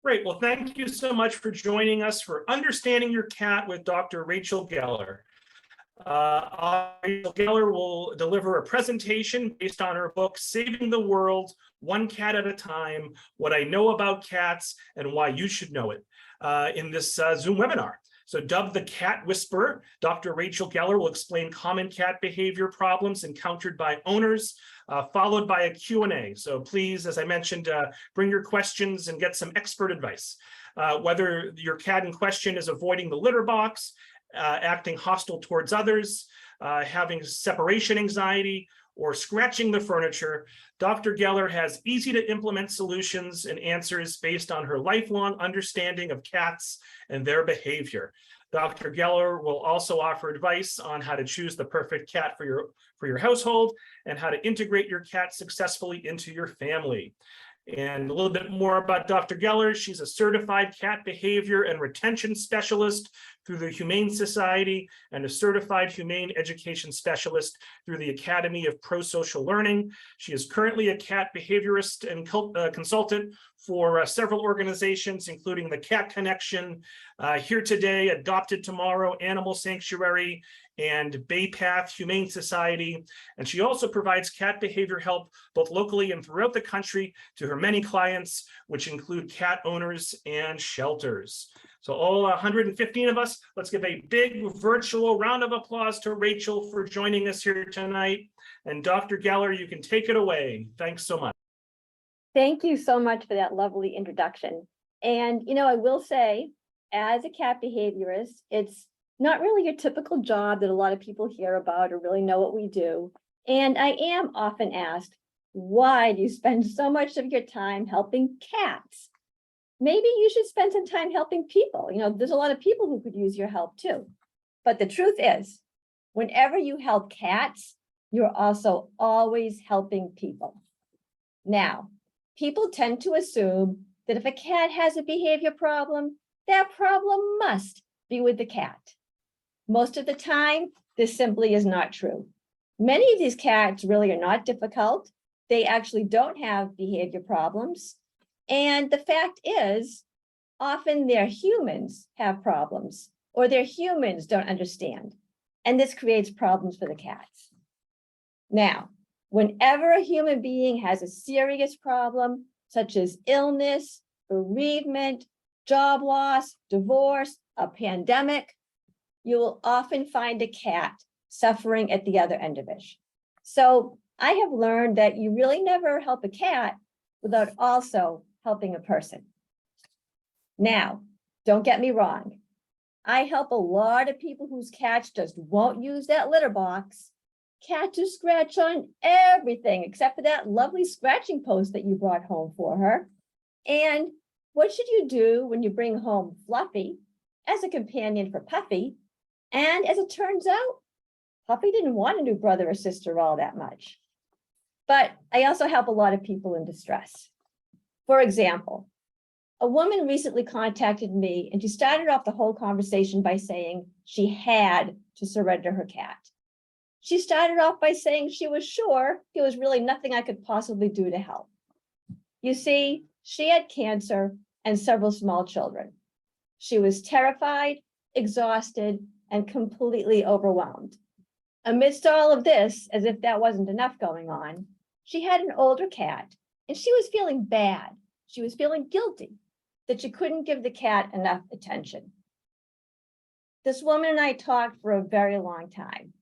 Great. Well, thank you so much for joining us for Understanding Your Cat with Dr. Rachel Geller. Rachel Geller will deliver a presentation based on her book, Saving the World, One Cat at a Time, What I Know About Cats and Why You Should Know It, in this Zoom webinar. So dubbed the Cat Whisperer, Dr. Rachel Geller will explain common cat behavior problems encountered by owners, followed by a Q&A. So please, as I mentioned, bring your questions and get some expert advice. Whether your cat in question is avoiding the litter box, acting hostile towards others, having separation anxiety, or scratching the furniture, Dr. Geller has easy to implement solutions and answers based on her lifelong understanding of cats and their behavior. Dr. Geller will also offer advice on how to choose the perfect cat for your household and how to integrate your cat successfully into your family. And a little bit more about Dr. Geller. She's a certified cat behavior and retention specialist through the Humane Society and a certified Humane Education Specialist through the Academy of Prosocial Learning. She is currently a cat behaviorist and consultant for several organizations, including the Cat Connection, Here Today, Adopted Tomorrow, Animal Sanctuary, and Baypath Humane Society. And she also provides cat behavior help both locally and throughout the country to her many clients, which include cat owners and shelters. So all 115 of us, let's give a big virtual round of applause to Rachel for joining us here tonight. And Dr. Geller, you can take it away. Thanks so much. Thank you so much for that lovely introduction. And, I will say, as a cat behaviorist, it's not really your typical job that a lot of people hear about or really know what we do. And I am often asked, why do you spend so much of your time helping cats? Maybe you should spend some time helping people. There's a lot of people who could use your help too. But the truth is, whenever you help cats, you're also always helping people. Now, people tend to assume that if a cat has a behavior problem, that problem must be with the cat. Most of the time, this simply is not true. Many of these cats really are not difficult. They actually don't have behavior problems. And the fact is, often their humans have problems or their humans don't understand. And this creates problems for the cats. Now, whenever a human being has a serious problem, such as illness, bereavement, job loss, divorce, a pandemic, you will often find a cat suffering at the other end of it. So I have learned that you really never help a cat without also helping a person. Now, don't get me wrong. I help a lot of people whose cats just won't use that litter box. Cats just scratch on everything except for that lovely scratching post that you brought home for her. And what should you do when you bring home Fluffy as a companion for Puffy? And as it turns out, Puffy didn't want a new brother or sister all that much. But I also help a lot of people in distress. For example, a woman recently contacted me and she started off the whole conversation by saying she had to surrender her cat. She started off by saying she was sure there was really nothing I could possibly do to help. You see, she had cancer and several small children. She was terrified, exhausted, and completely overwhelmed. Amidst all of this, as if that wasn't enough going on, she had an older cat and she was feeling bad. She was feeling guilty that she couldn't give the cat enough attention. This woman and I talked for a very long time.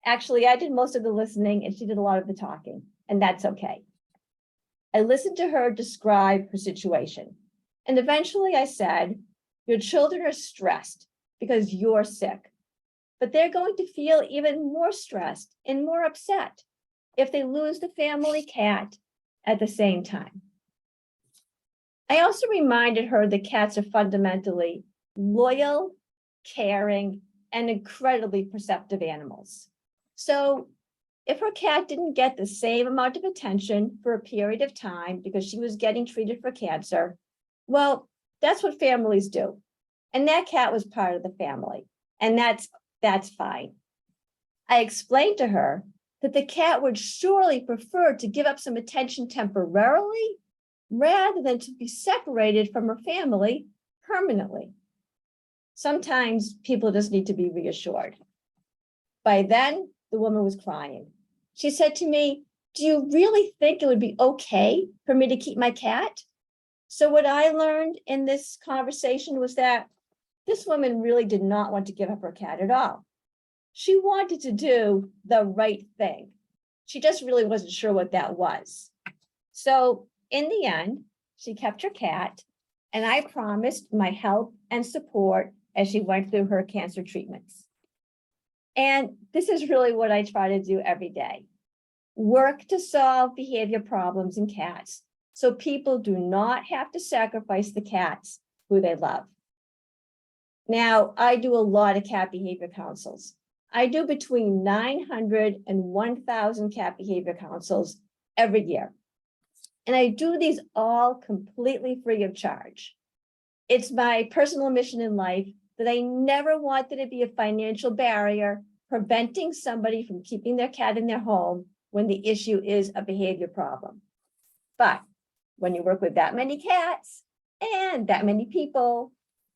Actually, I did most of the listening and she did a lot of the talking, and that's okay. I listened to her describe her situation. And eventually I said, your children are stressed because you're sick, but they're going to feel even more stressed and more upset if they lose the family cat at the same time. I also reminded her that cats are fundamentally loyal, caring, and incredibly perceptive animals. So if her cat didn't get the same amount of attention for a period of time because she was getting treated for cancer, well, that's what families do. And that cat was part of the family, and that's fine. I explained to her that the cat would surely prefer to give up some attention temporarily rather than to be separated from her family permanently. Sometimes people just need to be reassured. By then, the woman was crying. She said to me, "Do you really think it would be okay for me to keep my cat?" So what I learned in this conversation was that this woman really did not want to give up her cat at all. She wanted to do the right thing. She just really wasn't sure what that was. So in the end, she kept her cat, and I promised my help and support as she went through her cancer treatments. And this is really what I try to do every day. Work to solve behavior problems in cats so people do not have to sacrifice the cats who they love. Now, I do a lot of cat behavior counsels. I do between 900 and 1,000 cat behavior counsels every year. And I do these all completely free of charge. It's my personal mission in life that I never want there to be a financial barrier preventing somebody from keeping their cat in their home when the issue is a behavior problem. But when you work with that many cats and that many people,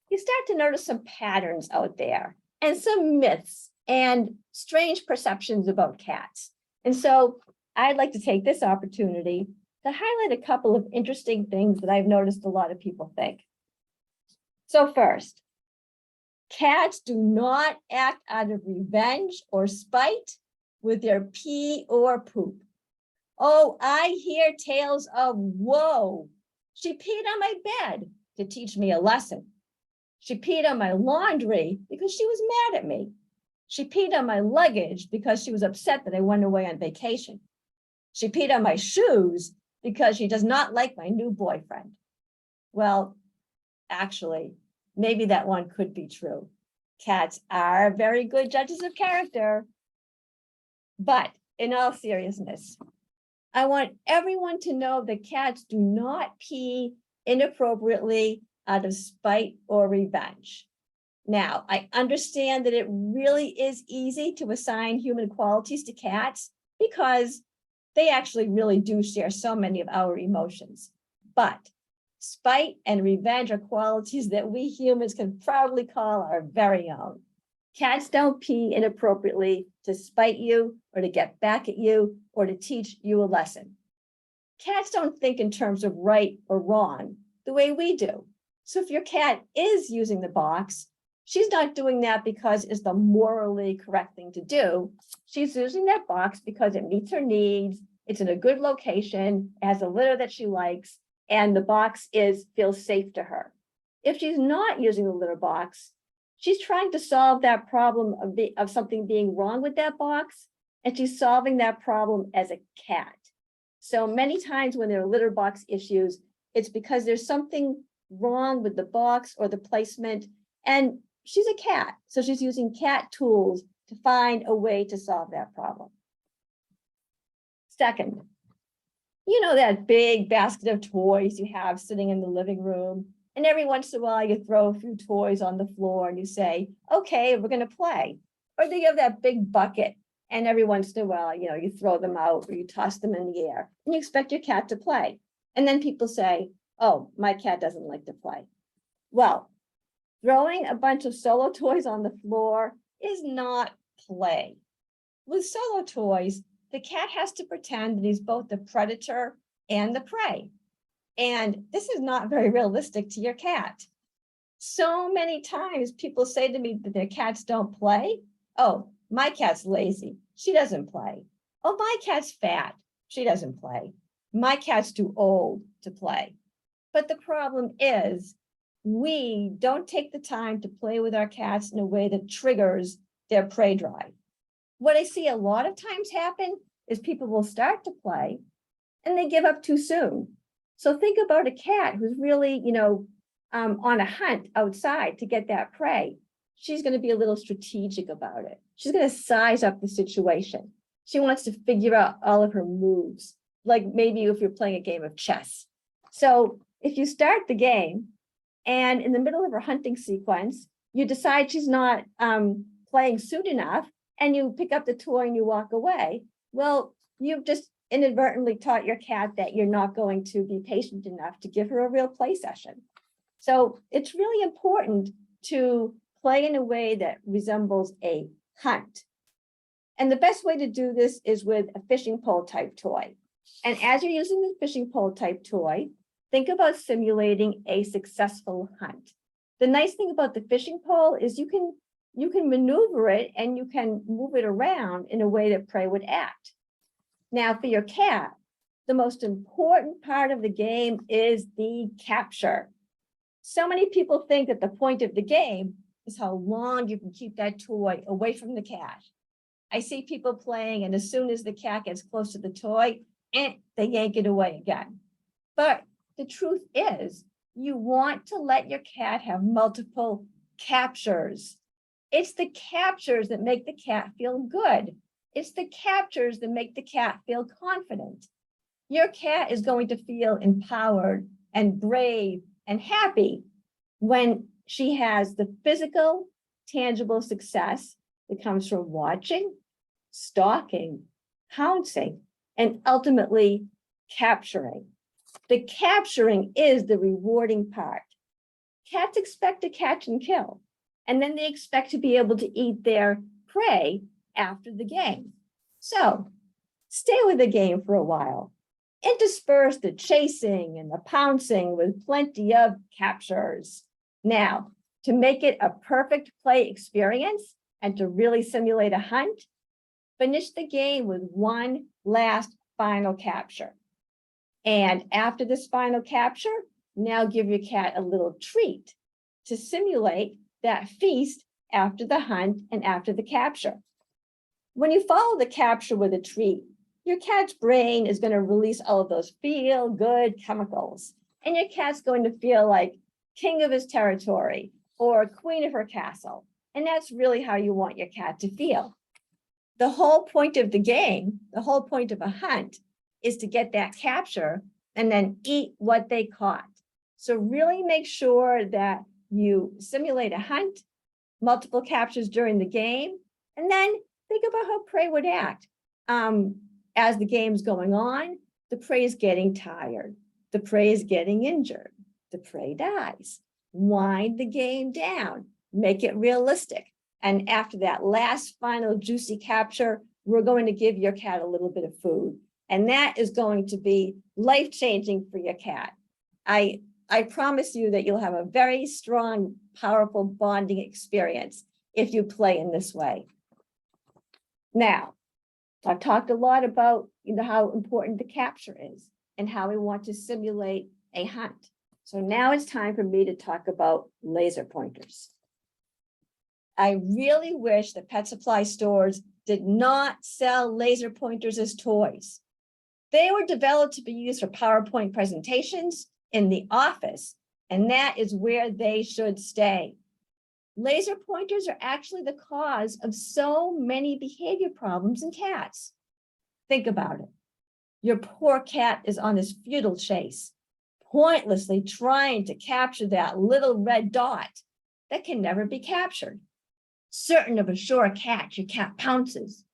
you start to notice some patterns out there and some myths and strange perceptions about cats. And so I'd like to take this opportunity to highlight a couple of interesting things that I've noticed a lot of people think. So first, cats do not act out of revenge or spite with their pee or poop. Oh, I hear tales of, whoa, she peed on my bed to teach me a lesson. She peed on my laundry because she was mad at me. She peed on my luggage because she was upset that I went away on vacation. She peed on my shoes because she does not like my new boyfriend. Well, actually, maybe that one could be true. Cats are very good judges of character. But in all seriousness, I want everyone to know that cats do not pee inappropriately out of spite or revenge. Now, I understand that it really is easy to assign human qualities to cats because they actually really do share so many of our emotions. But spite and revenge are qualities that we humans can proudly call our very own. Cats don't pee inappropriately to spite you or to get back at you or to teach you a lesson. Cats don't think in terms of right or wrong the way we do. So if your cat is using the box, she's not doing that because it's the morally correct thing to do. She's using that box because it meets her needs, it's in a good location, it has a litter that she likes, and the box feels safe to her. If she's not using the litter box, she's trying to solve that problem of something being wrong with that box, and she's solving that problem as a cat. So many times when there are litter box issues, it's because there's something wrong with the box or the placement, and she's a cat, so she's using cat tools to find a way to solve that problem. Second, you know that big basket of toys you have sitting in the living room, and every once in a while you throw a few toys on the floor and you say, okay, we're going to play. Or do you have that big bucket and every once in a while, you throw them out or you toss them in the air and you expect your cat to play. And then people say, oh, my cat doesn't like to play. Well, throwing a bunch of solo toys on the floor is not play. With solo toys, the cat has to pretend that he's both the predator and the prey. And this is not very realistic to your cat. So many times people say to me that their cats don't play. Oh, my cat's lazy. She doesn't play. Oh, my cat's fat. She doesn't play. My cat's too old to play. But the problem is we don't take the time to play with our cats in a way that triggers their prey drive. What I see a lot of times happen is people will start to play and they give up too soon. So think about a cat who's really, on a hunt outside to get that prey. She's going to be a little strategic about it. She's going to size up the situation. She wants to figure out all of her moves, like maybe if you're playing a game of chess. So if you start the game and in the middle of her hunting sequence, you decide she's not playing soon enough and you pick up the toy and you walk away, well, you've just inadvertently taught your cat that you're not going to be patient enough to give her a real play session. So it's really important to play in a way that resembles a hunt. And the best way to do this is with a fishing pole type toy. And as you're using the fishing pole type toy, think about simulating a successful hunt. The nice thing about the fishing pole is you can maneuver it and you can move it around in a way that prey would act. Now for your cat, the most important part of the game is the capture. So many people think that the point of the game is how long you can keep that toy away from the cat. I see people playing, and as soon as the cat gets close to the toy, they yank it away again. But the truth is, you want to let your cat have multiple captures. It's the captures that make the cat feel good. It's the captures that make the cat feel confident. Your cat is going to feel empowered and brave and happy when she has the physical, tangible success that comes from watching, stalking, pouncing, and ultimately capturing. The capturing is the rewarding part. Cats expect to catch and kill, and then they expect to be able to eat their prey after the game. So stay with the game for a while. Intersperse the chasing and the pouncing with plenty of captures. Now, to make it a perfect play experience and to really simulate a hunt, finish the game with one last final capture. And after this final capture, now give your cat a little treat to simulate that feast after the hunt and after the capture. When you follow the capture with a treat, your cat's brain is going to release all of those feel-good chemicals, and your cat's going to feel like king of his territory or queen of her castle. And that's really how you want your cat to feel. The whole point of the game, the whole point of a hunt, is to get that capture and then eat what they caught. So really make sure that you simulate a hunt, multiple captures during the game, and then think about how prey would act. As the game's going on, the prey is getting tired. The prey is getting injured. The prey dies. Wind the game down. Make it realistic. And after that last final juicy capture, we're going to give your cat a little bit of food. And that is going to be life-changing for your cat. I promise you that you'll have a very strong, powerful bonding experience if you play in this way. Now, I've talked a lot about how important the capture is and how we want to simulate a hunt. So now it's time for me to talk about laser pointers. I really wish that pet supply stores did not sell laser pointers as toys. They were developed to be used for PowerPoint presentations in the office, and that is where they should stay. Laser pointers are actually the cause of so many behavior problems in cats. Think about it. Your poor cat is on this futile chase, pointlessly trying to capture that little red dot that can never be captured. Certain of a sure catch, your cat pounces,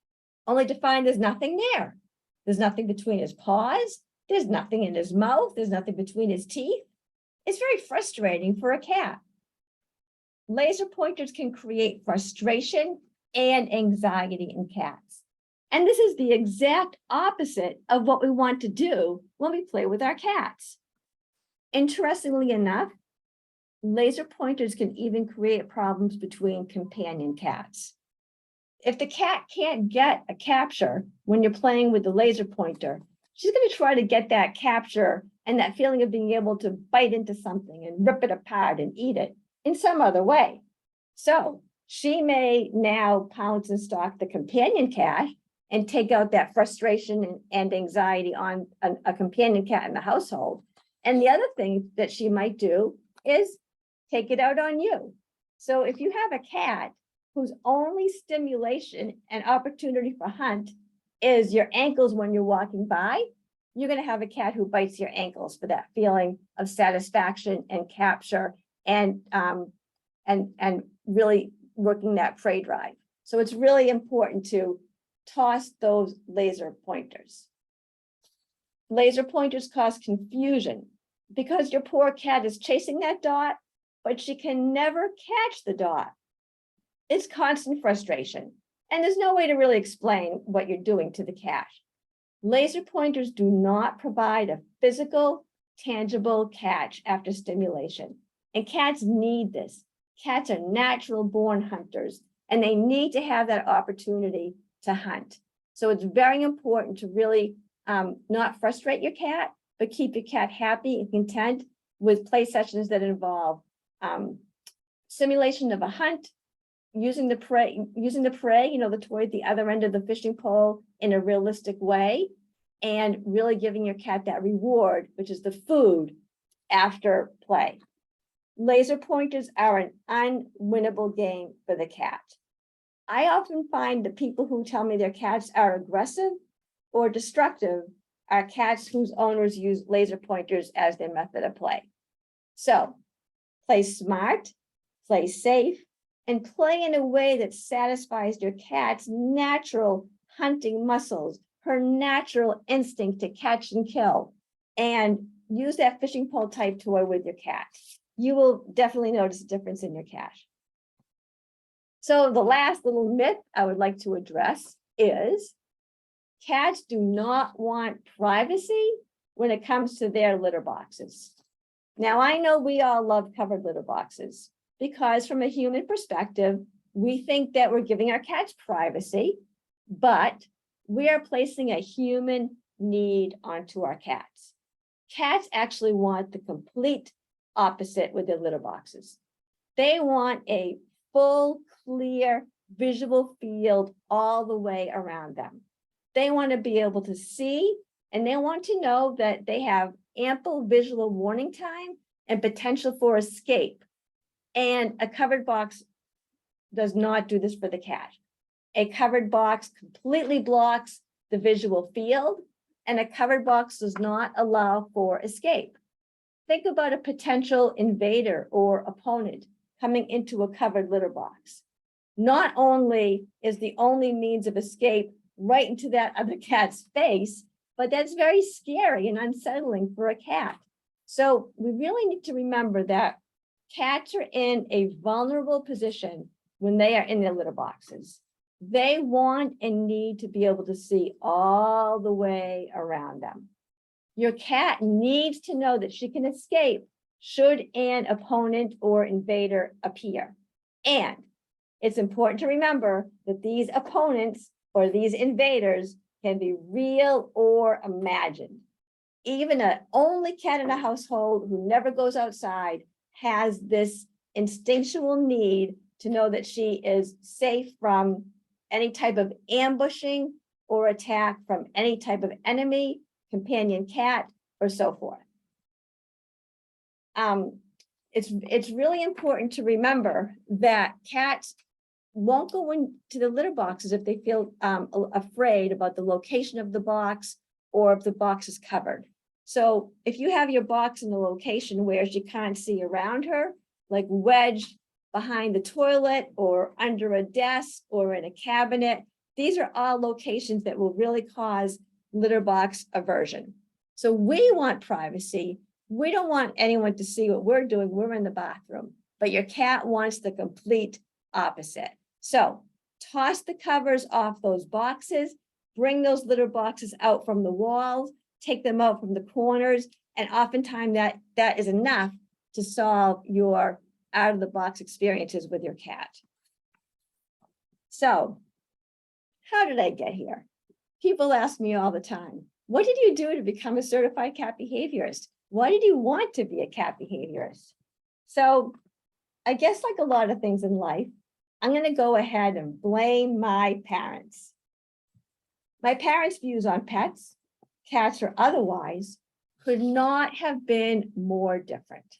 only to find there's nothing there. There's nothing between his paws. There's nothing in his mouth. There's nothing between his teeth. It's very frustrating for a cat. Laser pointers can create frustration and anxiety in cats. And this is the exact opposite of what we want to do when we play with our cats. Interestingly enough, laser pointers can even create problems between companion cats. If the cat can't get a capture when you're playing with the laser pointer, she's going to try to get that capture and that feeling of being able to bite into something and rip it apart and eat it in some other way. So she may now pounce and stalk the companion cat and take out that frustration and anxiety on a companion cat in the household. And the other thing that she might do is take it out on you. So if you have a cat whose only stimulation and opportunity for hunt is your ankles when you're walking by, you're going to have a cat who bites your ankles for that feeling of satisfaction and capture and really working that prey drive. So it's really important to toss those laser pointers. Laser pointers cause confusion because your poor cat is chasing that dot, but she can never catch the dot. It's constant frustration, and there's no way to really explain what you're doing to the cat. Laser pointers do not provide a physical, tangible catch after stimulation, and cats need this. Cats are natural born hunters, and they need to have that opportunity to hunt. So it's very important to really not frustrate your cat, but keep your cat happy and content with play sessions that involve simulation of a hunt, using the prey, the toy at the other end of the fishing pole in a realistic way, and really giving your cat that reward, which is the food after play. Laser pointers are an unwinnable game for the cat. I often find that people who tell me their cats are aggressive or destructive are cats whose owners use laser pointers as their method of play. So play smart, play safe, and play in a way that satisfies your cat's natural hunting muscles, her natural instinct to catch and kill, and use that fishing pole type toy with your cat. You will definitely notice a difference in your cat. So the last little myth I would like to address is cats do not want privacy when it comes to their litter boxes. Now, I know we all love covered litter boxes because from a human perspective, we think that we're giving our cats privacy, but we are placing a human need onto our cats. Cats actually want the complete opposite with their litter boxes. They want a full, clear, visual field all the way around them. They want to be able to see, and they want to know that they have ample visual warning time and potential for escape. And a covered box does not do this for the cat. A covered box completely blocks the visual field, and a covered box does not allow for escape. Think about a potential invader or opponent coming into a covered litter box. Not only is the only means of escape right into that other cat's face, but that's very scary and unsettling for a cat. So we really need to remember that cats are in a vulnerable position when they are in their litter boxes. They want and need to be able to see all the way around them. Your cat needs to know that she can escape should an opponent or invader appear. And it's important to remember that these opponents or these invaders can be real or imagined. Even an only cat in a household who never goes outside has this instinctual need to know that she is safe from any type of ambushing or attack from any type of enemy, companion cat, or so forth. It's really important to remember that cats won't go into the litter boxes if they feel afraid about the location of the box or if the box is covered. So if you have your box in a location where she can't see around her, like wedged behind the toilet or under a desk or in a cabinet, these are all locations that will really cause litter box aversion. So we want privacy. We don't want anyone to see what we're doing. We're in the bathroom, but your cat wants the complete opposite. So toss the covers off those boxes, bring those litter boxes out from the walls, take them out from the corners, and oftentimes that is enough to solve your out-of-the-box experiences with your cat. So how did I get here? People ask me all the time, what did you do to become a certified cat behaviorist? Why did you want to be a cat behaviorist? So I guess like a lot of things in life, I'm going to go ahead and blame my parents. My parents' views on pets, cats or otherwise, could not have been more different.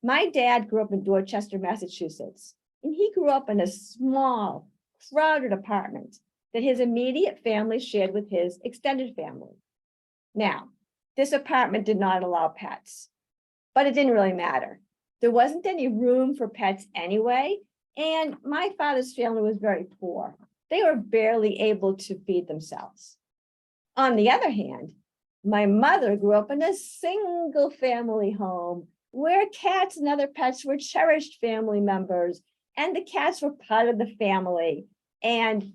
My dad grew up in Dorchester, Massachusetts, and he grew up in a small, crowded apartment that his immediate family shared with his extended family. Now, this apartment did not allow pets, but it didn't really matter. There wasn't any room for pets anyway, and my father's family was very poor. They were barely able to feed themselves. On the other hand, My mother grew up in a single family home where cats and other pets were cherished family members, and the cats were part of the family. And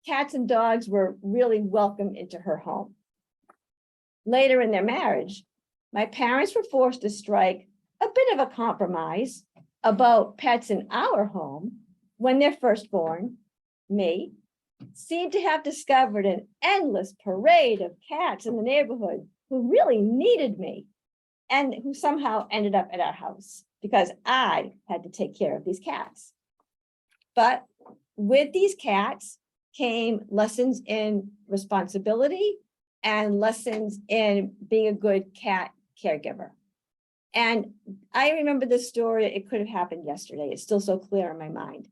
cats and dogs were really welcome into her home. Later in their marriage, my parents were forced to strike a bit of a compromise about pets in our home when their firstborn, me, seemed to have discovered an endless parade of cats in the neighborhood who really needed me and who somehow ended up at our house because I had to take care of these cats. But with these cats came lessons in responsibility and lessons in being a good cat caregiver. And I remember this story, it could have happened yesterday. It's still so clear in my mind.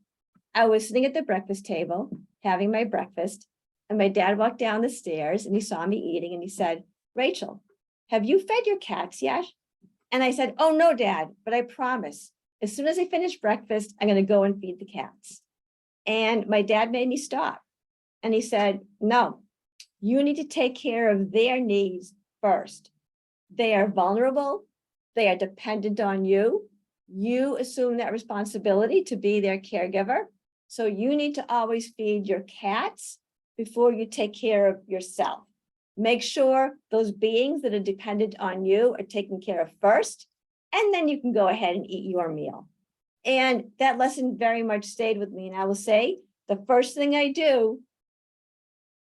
I was sitting at the breakfast table, having my breakfast, and my dad walked down the stairs and he saw me eating and he said, "Rachel, have you fed your cats yet?" And I said, "Oh no, Dad, but I promise, as soon as I finish breakfast, I'm going to go and feed the cats." And my dad made me stop. And he said, "No, you need to take care of their needs first. They are vulnerable. They are dependent on you. You assume that responsibility to be their caregiver. So you need to always feed your cats before you take care of yourself. Make sure those beings that are dependent on you are taken care of first, and then you can go ahead and eat your meal." And that lesson very much stayed with me. And I will say, the first thing I do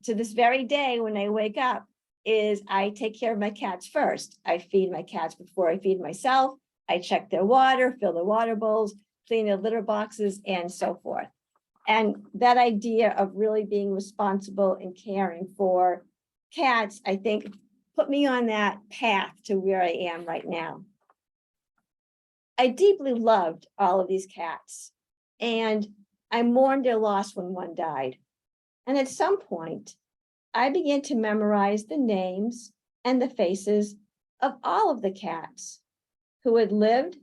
to this very day when I wake up is I take care of my cats first. I feed my cats before I feed myself. I check their water, fill their water bowls, clean their litter boxes, and so forth. And that idea of really being responsible and caring for cats, I think, put me on that path to where I am right now. I deeply loved all of these cats, and I mourned their loss when one died. And at some point, I began to memorize the names and the faces of all of the cats who had lived,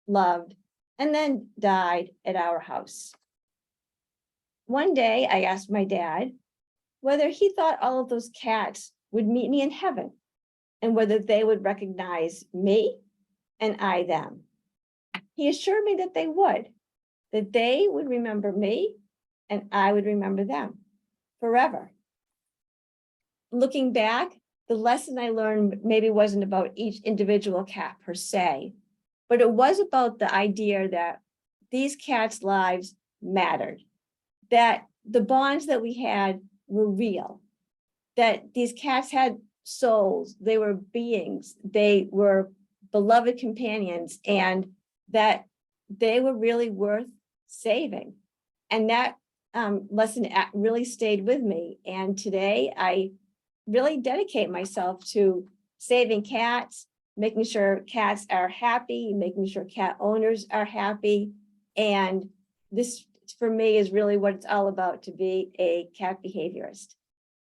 loved, and then died at our house. One day, I asked my dad whether he thought all of those cats would meet me in heaven and whether they would recognize me and I them. He assured me that they would remember me and I would remember them forever. Looking back, the lesson I learned maybe wasn't about each individual cat per se, but it was about the idea that these cats' lives mattered, that the bonds that we had were real, that these cats had souls, they were beings, they were beloved companions, and that they were really worth saving. And that lesson really stayed with me. And today I really dedicate myself to saving cats, making sure cats are happy, making sure cat owners are happy. And this, for me, is really what it's all about, to be a cat behaviorist.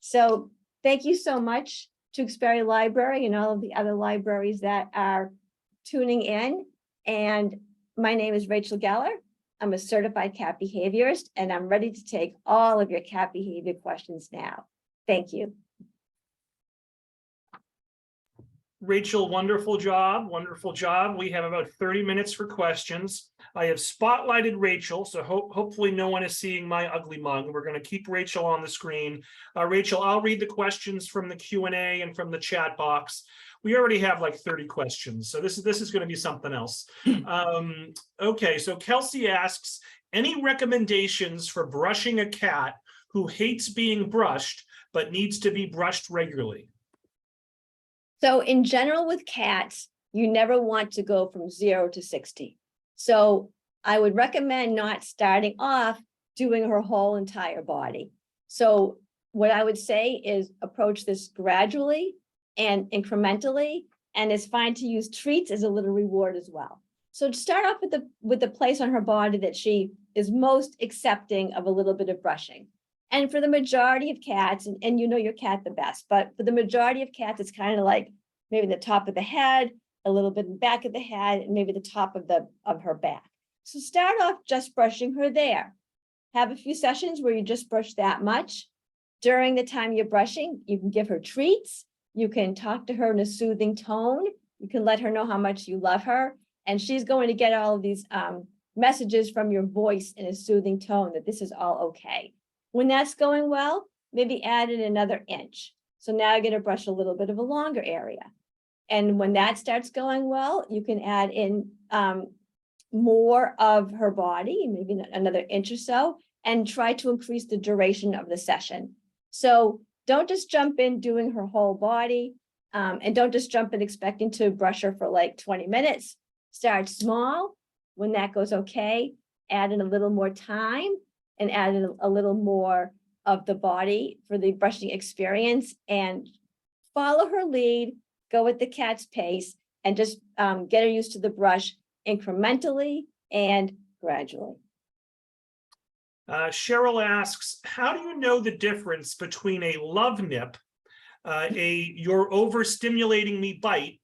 So thank you so much, Tewksbury Library and all of the other libraries that are tuning in. And my name is Rachel Geller. I'm a certified cat behaviorist, and I'm ready to take all of your cat behavior questions now. Thank you. Rachel, wonderful job, wonderful job. We have about 30 minutes for questions. I have spotlighted Rachel, so hopefully no one is seeing my ugly mug. We're going to keep Rachel on the screen. Rachel, I'll read the questions from the Q&A and from the chat box. We already have like 30 questions, so this is going to be something else. Okay, so Kelsey asks, any recommendations for brushing a cat who hates being brushed but needs to be brushed regularly? So in general with cats, you never want to go from 0 to 60. So I would recommend not starting off doing her whole entire body. So what I would say is approach this gradually and incrementally, and it's fine to use treats as a little reward as well. So to start off with the place on her body that she is most accepting of a little bit of brushing. And for the majority of cats, and you know your cat the best, but for the majority of cats, it's kind of like maybe the top of the head, a little bit in the back of the head, and maybe the top of her back. So start off just brushing her there. Have a few sessions where you just brush that much. During the time you're brushing, you can give her treats. You can talk to her in a soothing tone. You can let her know how much you love her. And she's going to get all of these messages from your voice in a soothing tone that this is all okay. When that's going well, maybe add in another inch. So now you're going to brush a little bit of a longer area. And when that starts going well, you can add in more of her body, maybe another inch or so, and try to increase the duration of the session. So don't just jump in doing her whole body, and don't just jump in expecting to brush her for like 20 minutes. Start small. When that goes okay, add in a little more time and add in a little more of the body for the brushing experience, and follow her lead, go at the cat's pace, and just get her used to the brush incrementally and gradually. Cheryl asks, how do you know the difference between a love nip, you're overstimulating me bite,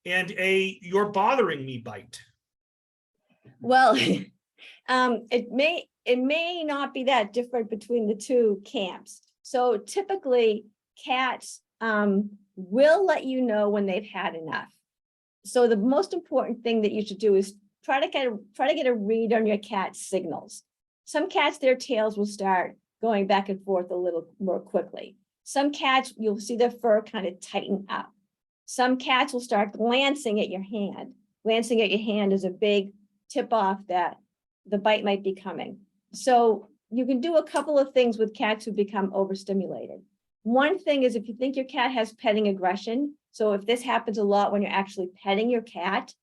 and a you're bothering me bite? Well, it may not be that different between the two camps. So typically cats will let you know when they've had enough. So the most important thing that you should do is try to get a read on your cat's signals. Some cats, their tails will start going back and forth a little more quickly. Some cats, you'll see their fur kind of tighten up. Some cats will start glancing at your hand. Glancing at your hand is a big tip off that the bite might be coming. So you can do a couple of things with cats who become overstimulated. One thing is if you think your cat has petting aggression, so if this happens a lot when you're actually petting your cat,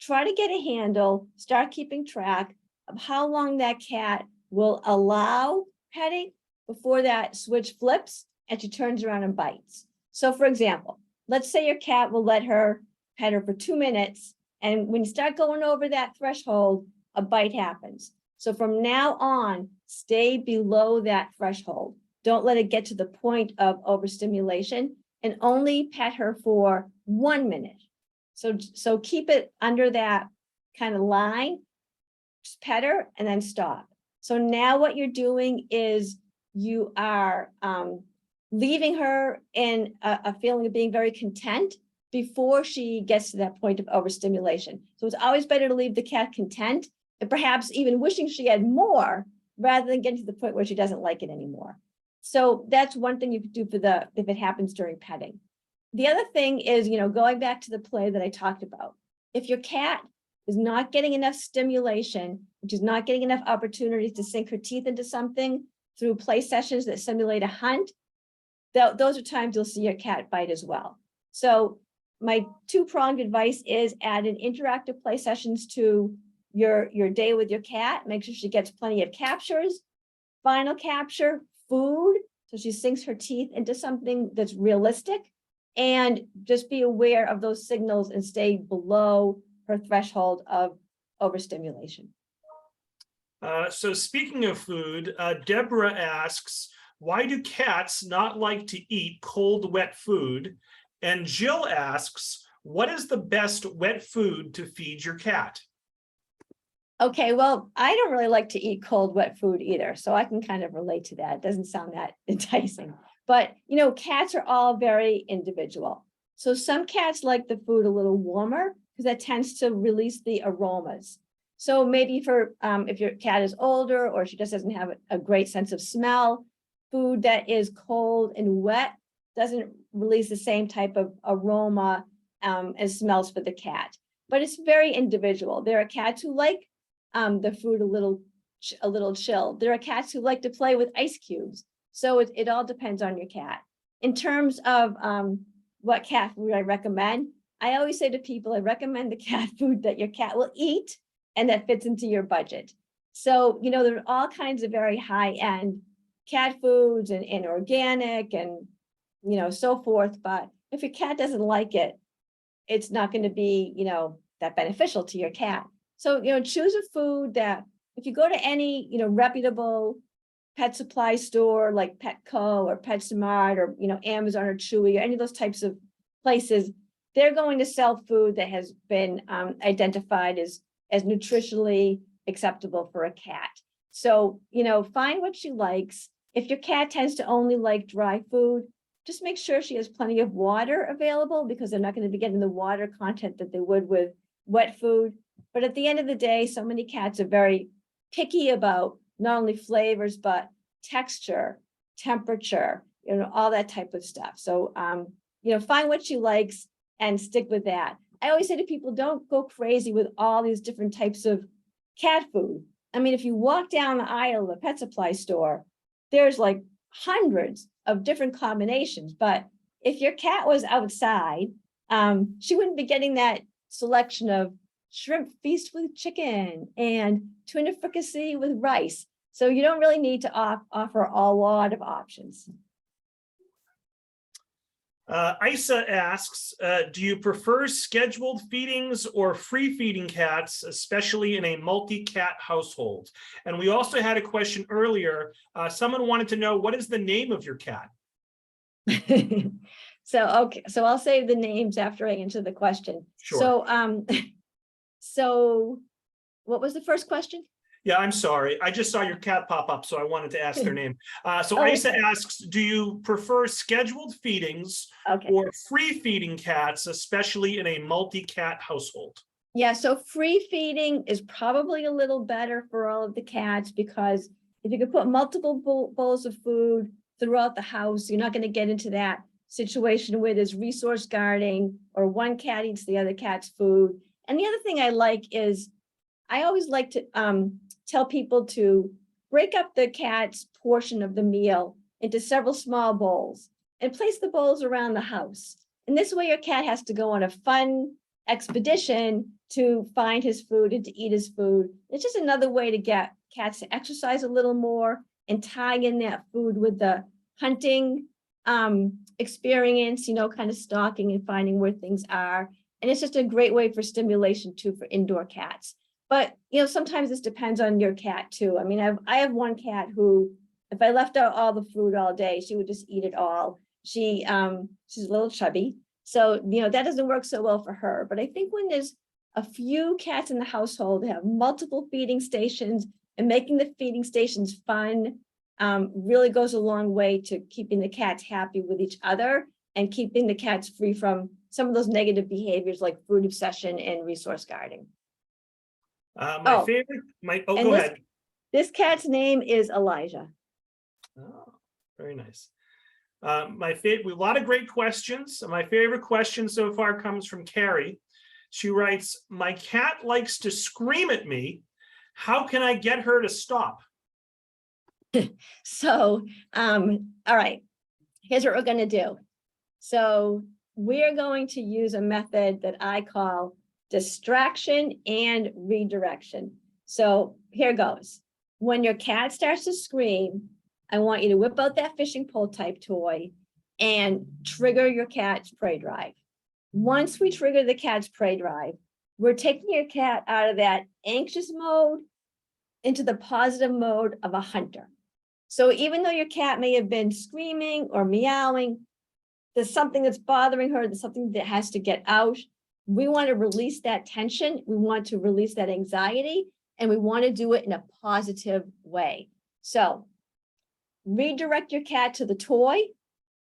try to get a handle, start keeping track of how long that cat will allow petting before that switch flips and she turns around and bites. So for example, let's say your cat will let her pet her for 2 minutes, and when you start going over that threshold, a bite happens. So from now on, stay below that threshold. Don't let it get to the point of overstimulation, and only pet her for 1 minute. So keep it under that kind of line, just pet her and then stop. So now what you're doing is you are leaving her in a feeling of being very content before she gets to that point of overstimulation. So it's always better to leave the cat content and perhaps even wishing she had more rather than getting to the point where she doesn't like it anymore. So that's one thing you could do if it happens during petting. The other thing is, going back to the play that I talked about. If your cat is not getting enough stimulation, which is not getting enough opportunities to sink her teeth into something through play sessions that simulate a hunt, those are times you'll see your cat bite as well. So my two-pronged advice is add in interactive play sessions to your day with your cat. Make sure she gets plenty of captures, final capture, food, so she sinks her teeth into something that's realistic, and just be aware of those signals and stay below her threshold of overstimulation. So speaking of food, Deborah asks, why do cats not like to eat cold, wet food? And Jill asks, what is the best wet food to feed your cat? Okay, well, I don't really like to eat cold, wet food either, so I can kind of relate to that. It doesn't sound that enticing. But, cats are all very individual. So some cats like the food a little warmer because that tends to release the aromas. So maybe if your cat is older or she just doesn't have a great sense of smell, food that is cold and wet doesn't release the same type of aroma as smells for the cat. But it's very individual. There are cats who like the food a little chilled. There are cats who like to play with ice cubes. So it all depends on your cat. In terms of what cat food I recommend, I always say to people, I recommend the cat food that your cat will eat and that fits into your budget. So, there are all kinds of very high-end cat foods and organic and, so forth. But if your cat doesn't like it, it's not going to be, that beneficial to your cat. So, choose a food that if you go to any, reputable pet supply store like Petco or PetSmart or, Amazon or Chewy or any of those types of places, they're going to sell food that has been identified as nutritionally acceptable for a cat. So, find what she likes. If your cat tends to only like dry food, just make sure she has plenty of water available, because they're not going to be getting the water content that they would with wet food. But at the end of the day, so many cats are very picky about not only flavors, but texture, temperature, all that type of stuff. So, find what she likes and stick with that. I always say to people, don't go crazy with all these different types of cat food. I mean, if you walk down the aisle of a pet supply store, there's like hundreds of different combinations. But if your cat was outside, she wouldn't be getting that selection of shrimp feast with chicken and tuna fricassee with rice. So you don't really need to offer a lot of options. Isa asks, do you prefer scheduled feedings or free feeding cats, especially in a multi-cat household? And we also had a question earlier. Someone wanted to know, what is the name of your cat? Okay, so I'll save the names after I answer the question. Sure. So what was the first question? Yeah, I'm sorry. I just saw your cat pop up, so I wanted to ask their name. So Okay. Isa asks, do you prefer scheduled feedings or free feeding cats, especially in a multi-cat household? Yeah, so free feeding is probably a little better for all of the cats, because if you could put multiple bowls of food throughout the house, you're not going to get into that situation where there's resource guarding or one cat eats the other cat's food. And the other thing I like is, I always like to tell people to break up the cat's portion of the meal into several small bowls and place the bowls around the house. And this way your cat has to go on a fun expedition to find his food and to eat his food. It's just another way to get cats to exercise a little more and tie in that food with the hunting experience, kind of stalking and finding where things are. And it's just a great way for stimulation too, for indoor cats. But, sometimes this depends on your cat too. I mean, I have one cat who, if I left out all the food all day, she would just eat it all. She's a little chubby. So, that doesn't work so well for her. But I think when there's a few cats in the household, they have multiple feeding stations, and making the feeding stations fun really goes a long way to keeping the cats happy with each other and keeping the cats free from some of those negative behaviors like food obsession and resource guarding. Go ahead. This cat's name is Elijah. Oh, very nice. A lot of great questions. My favorite question so far comes from Carrie. She writes, my cat likes to scream at me. How can I get her to stop? So, all right, here's what we're going to do. So we're going to use a method that I call distraction and redirection. So here goes. When your cat starts to scream, I want you to whip out that fishing pole type toy and trigger your cat's prey drive. Once we trigger the cat's prey drive, we're taking your cat out of that anxious mode into the positive mode of a hunter. So even though your cat may have been screaming or meowing, there's something that's bothering her, there's something that has to get out. We want to release that tension. We want to release that anxiety, and we want to do it in a positive way. So redirect your cat to the toy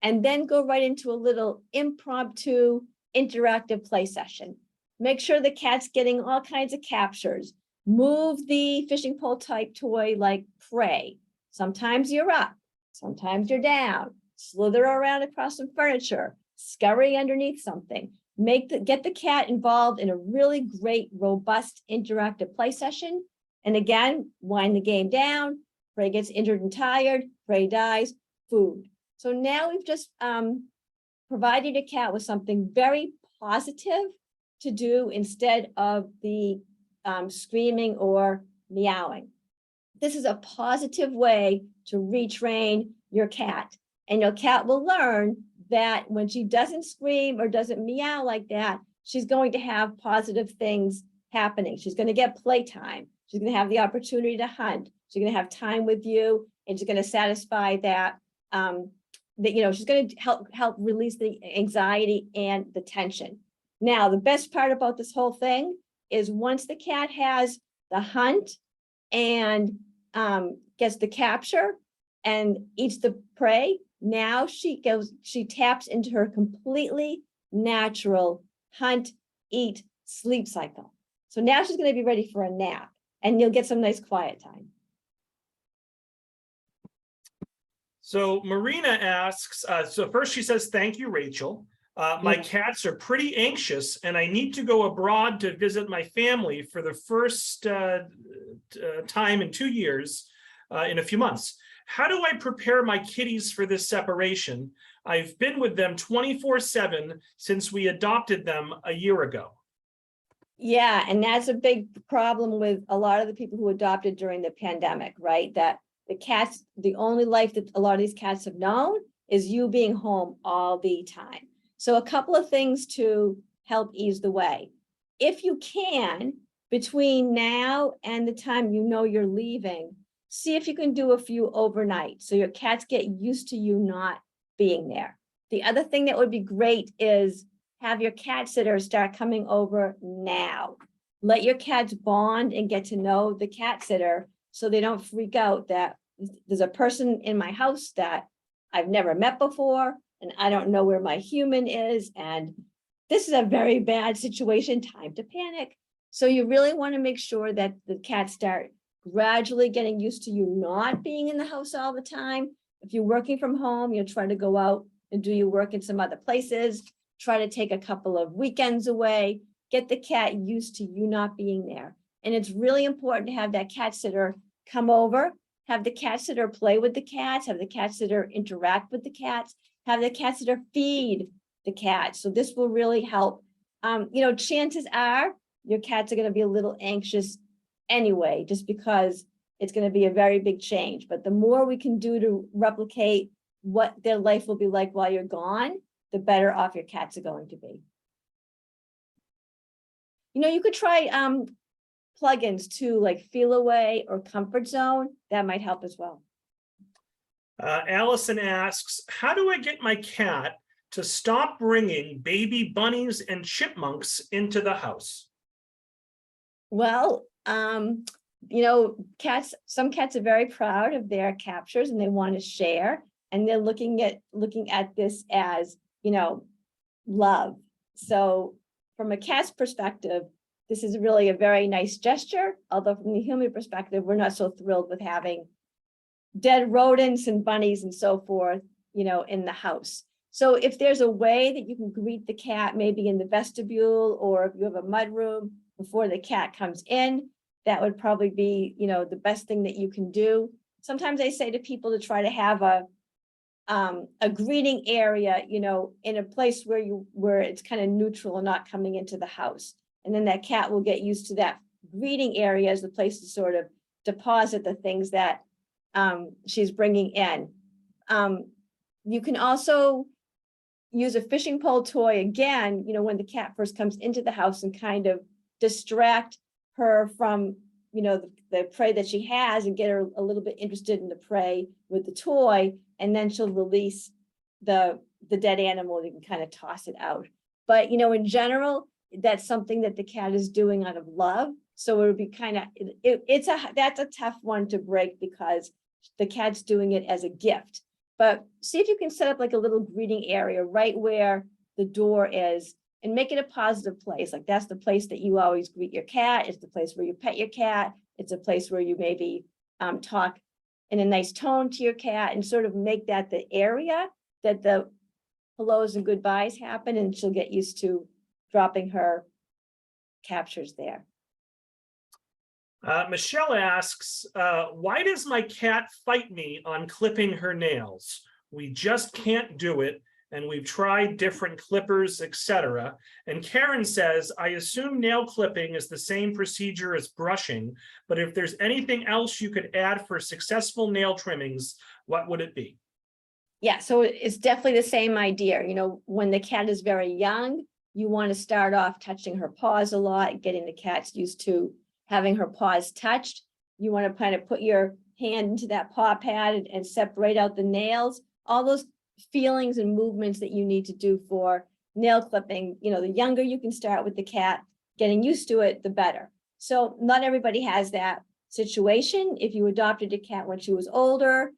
and then go right into a little impromptu interactive play session. Make sure the cat's getting all kinds of captures. Move the fishing pole type toy like prey. Sometimes you're up, sometimes you're down. Slither around across some furniture, scurry underneath something. Get the cat involved in a really great, robust, interactive play session. And again, wind the game down. Prey gets injured and tired. Prey dies. Food. So now we've just provided a cat with something very positive to do instead of the screaming or meowing. This is a positive way to retrain your cat. And your cat will learn that when she doesn't scream or doesn't meow like that, she's going to have positive things happening. She's going to get playtime. She's going to have the opportunity to hunt. She's going to have time with you, and she's going to satisfy that, she's going to help release the anxiety and the tension. Now, the best part about this whole thing is once the cat has the hunt and gets the capture and eats the prey, Now she taps into her completely natural hunt, eat, sleep cycle. So now she's going to be ready for a nap, and you'll get some nice quiet time. So Marina asks, so first she says, thank you, Rachel. My cats are pretty anxious and I need to go abroad to visit my family for the first time in 2 years in a few months. How do I prepare my kitties for this separation? I've been with them 24/7 since we adopted them a year ago. Yeah, and that's a big problem with a lot of the people who adopted during the pandemic, right? That the cats, the only life that a lot of these cats have known is you being home all the time. So a couple of things to help ease the way. If you can, between now and the time you know you're leaving, see if you can do a few overnight so your cats get used to you not being there. The other thing that would be great is have your cat sitter start coming over now. Let your cats bond and get to know the cat sitter so they don't freak out that there's a person in my house that I've never met before and I don't know where my human is. And this is a very bad situation, time to panic. So you really want to make sure that the cats start gradually getting used to you not being in the house all the time. If you're working from home, you'll try to go out and do your work in some other places. Try to take a couple of weekends away, get the cat used to you not being there. And it's really important to have that cat sitter come over, have the cat sitter play with the cats, have the cat sitter interact with the cats, have the cat sitter feed the cats. So this will really help. Chances are your cats are going to be a little anxious anyway, just because it's going to be a very big change. But the more we can do to replicate what their life will be like while you're gone, the better off your cats are going to be. You could try plugins too, like Feel Away or Comfort Zone. That might help as well. Allison asks, how do I get my cat to stop bringing baby bunnies and chipmunks into the house? Well, cats, some cats are very proud of their captures and they want to share, and they're looking at this as, love. So from a cat's perspective, this is really a very nice gesture. Although from the human perspective, we're not so thrilled with having dead rodents and bunnies and so forth, in the house. So if there's a way that you can greet the cat, maybe in the vestibule, or if you have a mudroom before the cat comes in, that would probably be, the best thing that you can do. Sometimes I say to people to try to have a greeting area, in a place where it's kind of neutral and not coming into the house. And then that cat will get used to that greeting area as the place to sort of deposit the things that she's bringing in. You can also use a fishing pole toy again, when the cat first comes into the house, and kind of distract her from, the prey that she has, and get her a little bit interested in the prey with the toy. And then she'll release the dead animal. You can kind of toss it out. But, in general, that's something that the cat is doing out of love. So it would be kind of, that's a tough one to break because the cat's doing it as a gift. But see if you can set up like a little greeting area right where the door is, and make it a positive place. Like that's the place that you always greet your cat. It's the place where you pet your cat. It's a place where you maybe talk in a nice tone to your cat, and sort of make that the area that the hellos and goodbyes happen, and she'll get used to dropping her captures there. Michelle asks, why does my cat fight me on clipping her nails? We just can't do it, and we've tried different clippers, etc. And Karen says, I assume nail clipping is the same procedure as brushing, but if there's anything else you could add for successful nail trimmings, what would it be? Yeah, so it's definitely the same idea. When the cat is very young, you want to start off touching her paws a lot, getting the cats used to having her paws touched. You want to kind of put your hand into that paw pad and separate out the nails, all those feelings and movements that you need to do for nail clipping. The younger you can start with the cat, getting used to it, the better. So not everybody has that situation. If you adopted a cat when she was older,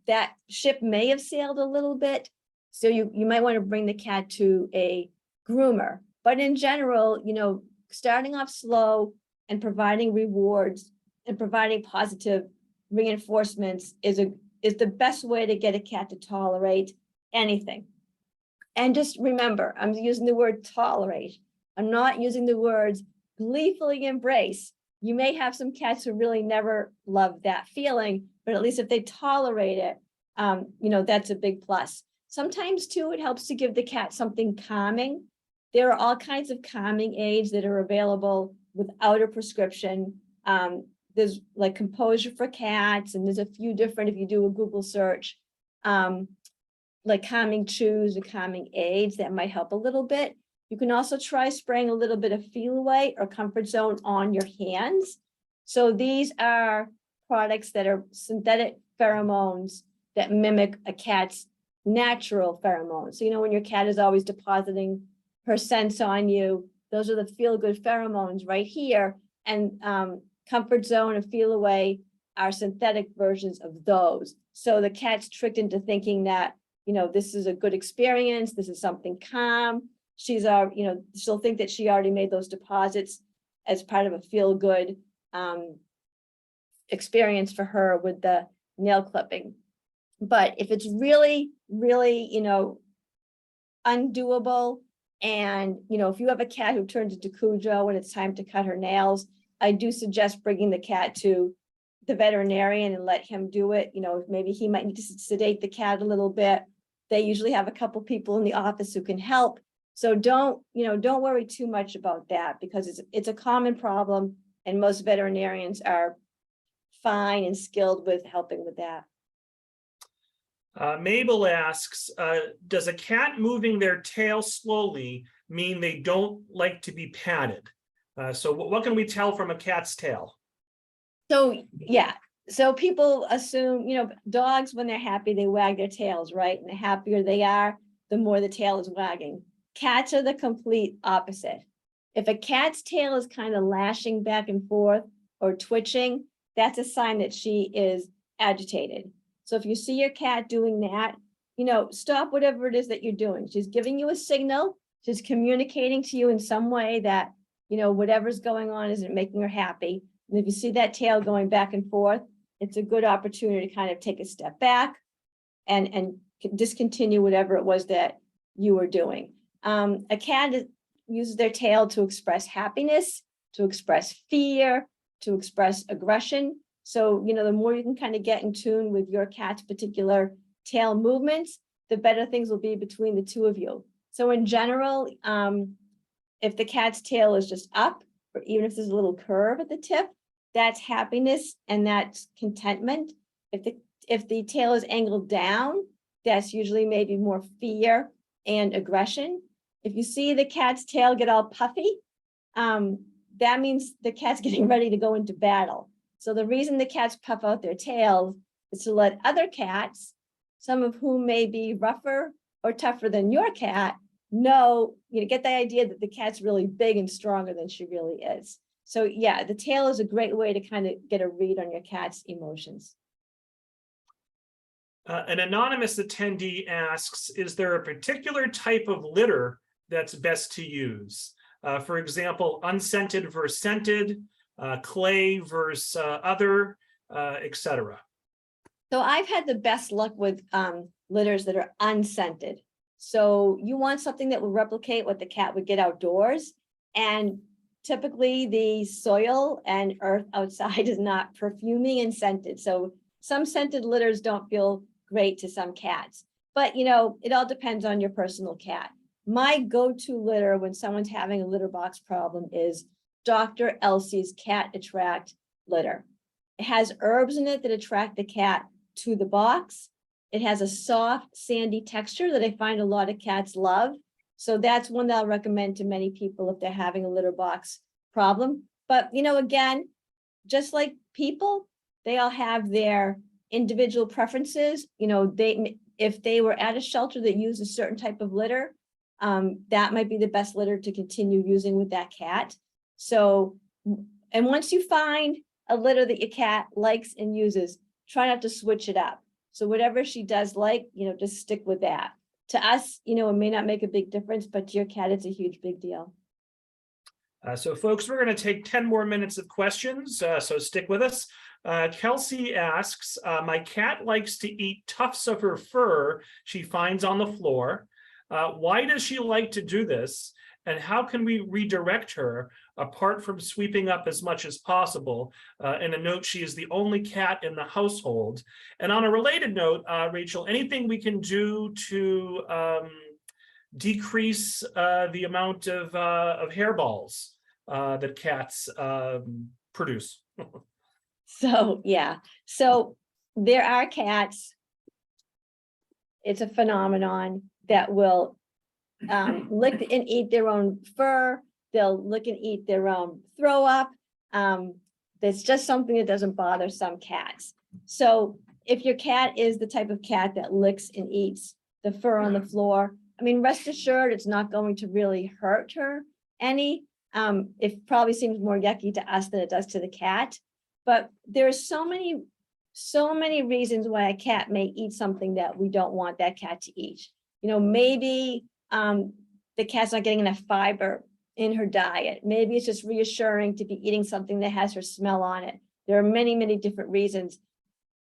that ship may have sailed a little bit. So you might want to bring the cat to a groomer. But in general, starting off slow and providing rewards and providing positive reinforcements is the best way to get a cat to tolerate anything. And just remember, I'm using the word tolerate. I'm not using the words gleefully embrace. You may have some cats who really never love that feeling, but at least if they tolerate it, that's a big plus. Sometimes too, it helps to give the cat something calming. There are all kinds of calming aids that are available without a prescription. There's like Composure for Cats, and there's a few different, if you do a Google search, like calming chews and calming aids that might help a little bit. You can also try spraying a little bit of Feel Away or Comfort Zone on your hands. So these are products that are synthetic pheromones that mimic a cat's natural pheromones. So, when your cat is always depositing her scents on you, those are the feel-good pheromones right here. And Comfort Zone and Feel Away are synthetic versions of those. So the cat's tricked into thinking that, this is a good experience. This is something calm. She'll think that she already made those deposits as part of a feel-good experience for her with the nail clipping. But if it's really, really, undoable, and, if you have a cat who turns into Cujo and it's time to cut her nails, I do suggest bringing the cat to the veterinarian and let him do it. Maybe he might need to sedate the cat a little bit. They usually have a couple people in the office who can help. So don't worry too much about that, because it's a common problem and most veterinarians are fine and skilled with helping with that. Mabel asks, does a cat moving their tail slowly mean they don't like to be patted? So what can we tell from a cat's tail? So, yeah. So people assume, dogs, when they're happy, they wag their tails, right? And the happier they are, the more the tail is wagging. Cats are the complete opposite. If a cat's tail is kind of lashing back and forth or twitching, that's a sign that she is agitated. So if you see your cat doing that, stop whatever it is that you're doing. She's giving you a signal. She's communicating to you in some way that, whatever's going on isn't making her happy. And if you see that tail going back and forth, it's a good opportunity to kind of take a step back and discontinue whatever it was that you were doing. A cat uses their tail to express happiness, to express fear, to express aggression. So, the more you can kind of get in tune with your cat's particular tail movements, the better things will be between the two of you. So in general, if the cat's tail is just up, or even if there's a little curve at the tip, that's happiness and that's contentment. If the tail is angled down, that's usually maybe more fear and aggression. If you see the cat's tail get all puffy, that means the cat's getting ready to go into battle. So the reason the cats puff out their tails is to let other cats, some of whom may be rougher or tougher than your cat, know, get the idea that the cat's really big and stronger than she really is. So yeah, the tail is a great way to kind of get a read on your cat's emotions. An anonymous attendee asks, is there a particular type of litter that's best to use? For example, unscented versus scented, clay versus other, etc. So I've had the best luck with litters that are unscented. So you want something that will replicate what the cat would get outdoors. And typically the soil and earth outside is not perfuming and scented. So some scented litters don't feel great to some cats, but it all depends on your personal cat. My go-to litter when someone's having a litter box problem is Dr. Elsie's Cat Attract litter. It has herbs in it that attract the cat to the box. It has a soft, sandy texture that I find a lot of cats love. So that's one that I'll recommend to many people if they're having a litter box problem. But, again, just like people, they all have their individual preferences. If they were at a shelter that used a certain type of litter, that might be the best litter to continue using with that cat. So, and once you find a litter that your cat likes and uses, try not to switch it up. So whatever she does like, just stick with that. To us, it may not make a big difference, but to your cat, it's a huge, big deal. So folks, we're going to take 10 more minutes of questions, so stick with us. Kelsey asks, my cat likes to eat tufts of her fur she finds on the floor. Why does she like to do this? And how can we redirect her apart from sweeping up as much as possible? And a note, she is the only cat in the household. And on a related note, Rachel, anything we can do to decrease the amount of hairballs that cats produce? So, yeah. So there are cats, it's a phenomenon, that will lick and eat their own fur. They'll lick and eat their own throw up. That's just something that doesn't bother some cats. So if your cat is the type of cat that licks and eats the fur on the floor, I mean, rest assured, it's not going to really hurt her any. It probably seems more yucky to us than it does to the cat. But there's so many reasons why a cat may eat something that we don't want that cat to eat. Maybe the cat's not getting enough fiber in her diet. Maybe it's just reassuring to be eating something that has her smell on it. There are many, many different reasons.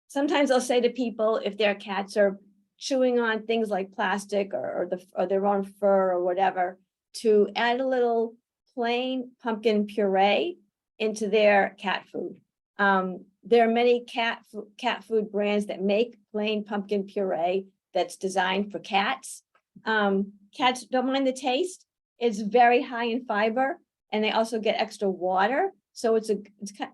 Sometimes I'll say to people, if their cats are chewing on things like plastic or their own fur or whatever, to add a little plain pumpkin puree into their cat food. There are many cat food brands that make plain pumpkin puree that's designed for cats. Cats don't mind the taste. It's very high in fiber, and they also get extra water. So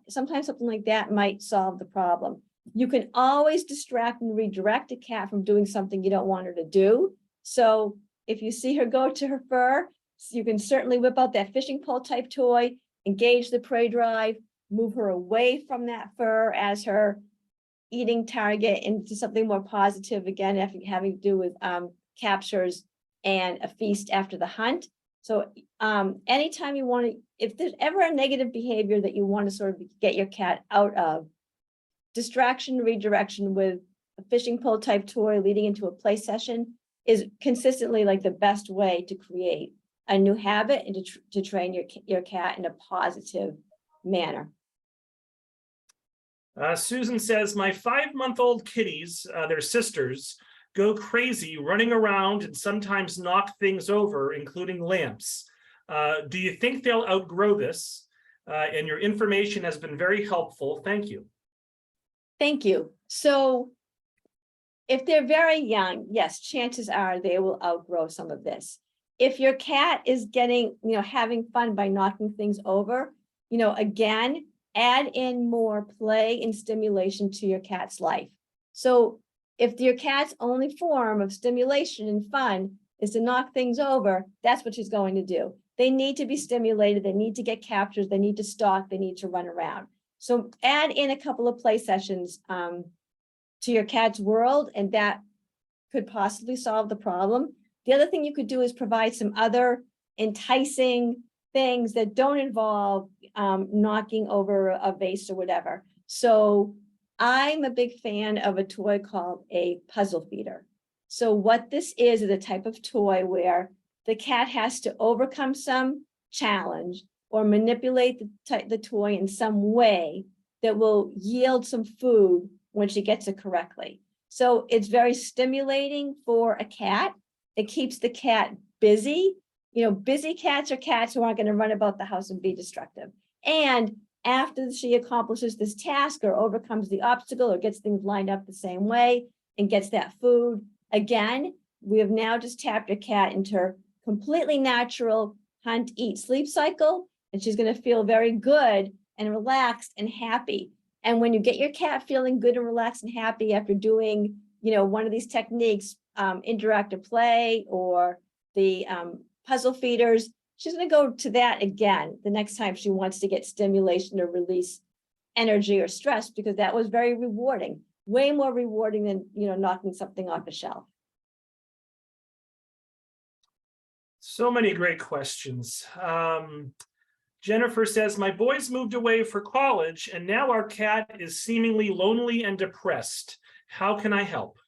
sometimes something like that might solve the problem. You can always distract and redirect a cat from doing something you don't want her to do. So if you see her go to her fur, you can certainly whip out that fishing pole type toy, engage the prey drive, move her away from that fur as her eating target into something more positive, again, having to do with captures and a feast after the hunt. So anytime you want to, if there's ever a negative behavior that you want to sort of get your cat out of, distraction, redirection with a fishing pole type toy leading into a play session is consistently like the best way to create a new habit and to train your cat in a positive manner. Susan says, my 5-month-old kitties, their sisters, go crazy running around and sometimes knock things over, including lamps. Do you think they'll outgrow this? And your information has been very helpful. Thank you. Thank you. So if they're very young, yes, chances are they will outgrow some of this. If your cat is getting, having fun by knocking things over, again, add in more play and stimulation to your cat's life. So if your cat's only form of stimulation and fun is to knock things over, that's what she's going to do. They need to be stimulated. They need to get captures. They need to stalk. They need to run around. So add in a couple of play sessions to your cat's world, and that could possibly solve the problem. The other thing you could do is provide some other enticing things that don't involve knocking over a vase or whatever. So I'm a big fan of a toy called a puzzle feeder. So what this is a type of toy where the cat has to overcome some challenge or manipulate the toy in some way that will yield some food when she gets it correctly. So it's very stimulating for a cat. It keeps the cat busy. Busy cats are cats who aren't going to run about the house and be destructive. And after she accomplishes this task or overcomes the obstacle or gets things lined up the same way and gets that food, again, we have now just tapped your cat into her completely natural hunt, eat, sleep cycle. And she's going to feel very good and relaxed and happy. And when you get your cat feeling good and relaxed and happy after doing, one of these techniques, interactive play or the puzzle feeders, she's going to go to that again the next time she wants to get stimulation or release energy or stress, because that was very rewarding, way more rewarding than, knocking something off a shelf. So many great questions. Jennifer says, my boys moved away for college and now our cat is seemingly lonely and depressed. How can I help?